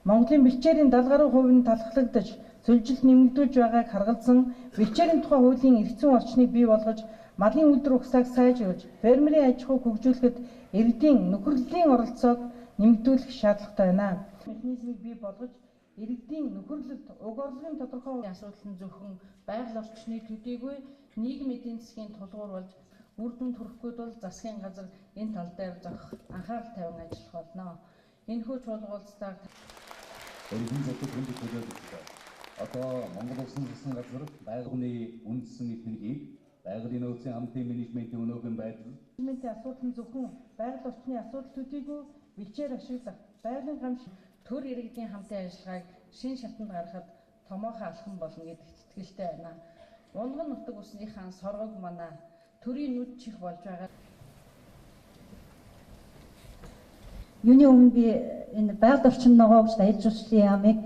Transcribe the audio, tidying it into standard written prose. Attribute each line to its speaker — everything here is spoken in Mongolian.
Speaker 1: Монголын бэлчээрийн 70 гаруй хувь нь талхлагдаж, сүлжилт нэмэгдүүлж байгааг харгалзан, бэлчээрийн тухай хуулийн эрх зүйн орчныг бий болгож, малын үйлдвэр ухсааг сайжруулж, фермерийн аж ахуйг хөгжүүлэхэд иргэдийн нөхөрлөлийн оролцоог нэмэгдүүлэх шаардлагатай байна. Механизмыг бий болгож, иргэдийн нөхөрлөлд уг орлогын тодорхой асуудал нь зөвхөн байгаль орчны төдийгүй нийгмийн эдийн засгийн тулгуур болж үр дүнд хүрэхгүйд бол засгийн газар энэ тал дээр зохих анхаарал тавин ажиллах болно. Энэхүү чуулгуулалтаар
Speaker 2: Өргөн зөвхөн хүнд төлөөлөлтөд одоо Монгол Улсын засгийн газар байгууллагын үндэсний эднийг байгалийн нөөцийн хамтын менежментийн өнөөгийн байдал
Speaker 1: менежментийн асуудал нь зөвхөн байгаль орчны асуудал төдийгүй бэлчээр ашиглах байгалийн гамшиг төр иргэдийн хамтын ажиллагааг шин шатанд гаргахад томоохон алхам болно гэдэгт итгэлтэй байна. Унган нутаг усныхаа соргог манай төрийн нүд чих болж байгаа.
Speaker 3: Юуны өмнө би энэ байгаль орчин ногоогч аялал жуулчлалын яамыг